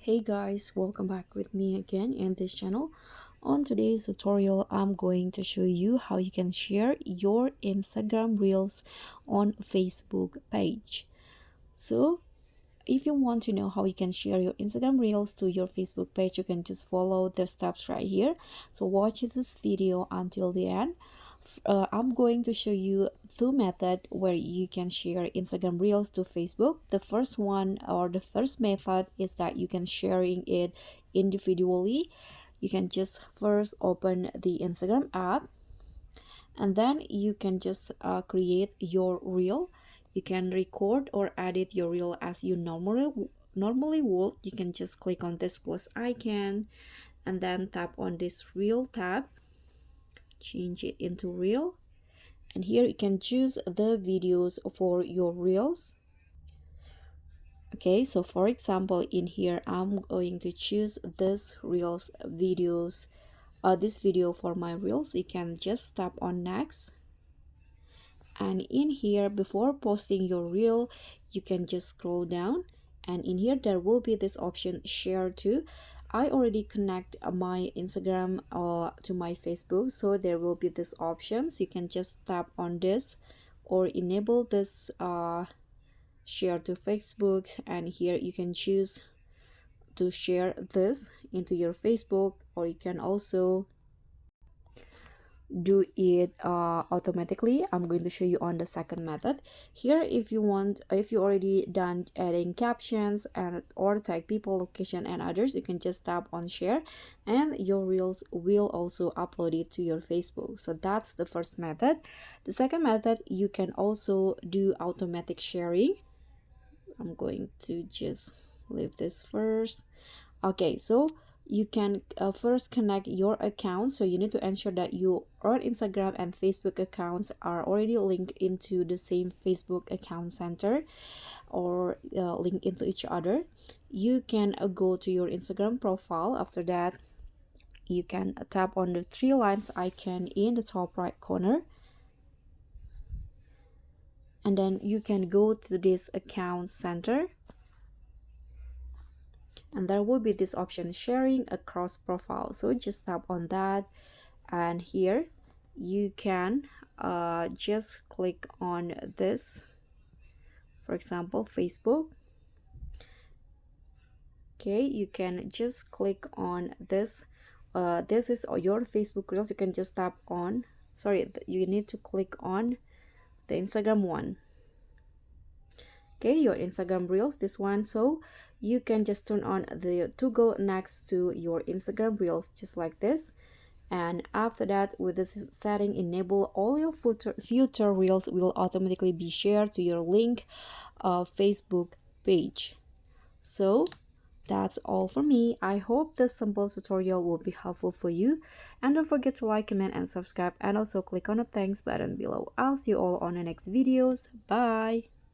Hey guys, welcome back with me again in this channel. On today's tutorial, I'm going to show you how you can share your Instagram Reels on Facebook page. So if you want to know how you can share your Instagram Reels to your Facebook page, you can just follow the steps right here. So watch this video until the end. I'm going to show you two methods where you can share Instagram Reels to Facebook. The first one, or the first method, is that you can sharing it individually. You can just first open the Instagram app, and then you can just create your reel. You can record or edit your reel as you normally would. You can just click on this plus icon and then tap on this reel tab, change it into reel, and here you can choose the videos for your reels. Okay, so for example, in here I'm going to choose this reels videos, this video for my reels. You can just tap on next, and in here before posting your reel you can just scroll down, and in here there will be this option share to. I already connect my Instagram to my Facebook, so there will be this options. You can just tap on this or enable this share to Facebook, and here you can choose to share this into your Facebook, or you can also do it automatically. I'm going to show you on the second method. Here, if you already done adding captions and or tag people, location and others, you can just tap on share and your reels will also upload it to your Facebook. So that's the first method. The second method, you can also do automatic sharing. I'm going to just leave this first. Okay, so you can first connect your account. So you need to ensure that your Instagram and Facebook accounts are already linked into the same Facebook account center, or linked into each other. You can go to your Instagram profile. After that, you can tap on the three lines icon in the top right corner, and then you can go to this account center, and there will be this option sharing across profile. So just tap on that, and here you can just click on this, for example Facebook. Okay, you can just click on this. This is your Facebook reels. You can just tap on, sorry, you need to click on the Instagram one. Okay, your Instagram reels, this one. So you can just turn on the toggle next to your Instagram reels, just like this. And after that, with this setting, enable all your future reels will automatically be shared to your link Facebook page. So that's all for me. I hope this simple tutorial will be helpful for you, and don't forget to like, comment and subscribe, and also click on the thanks button below. I'll see you all on the next videos. Bye.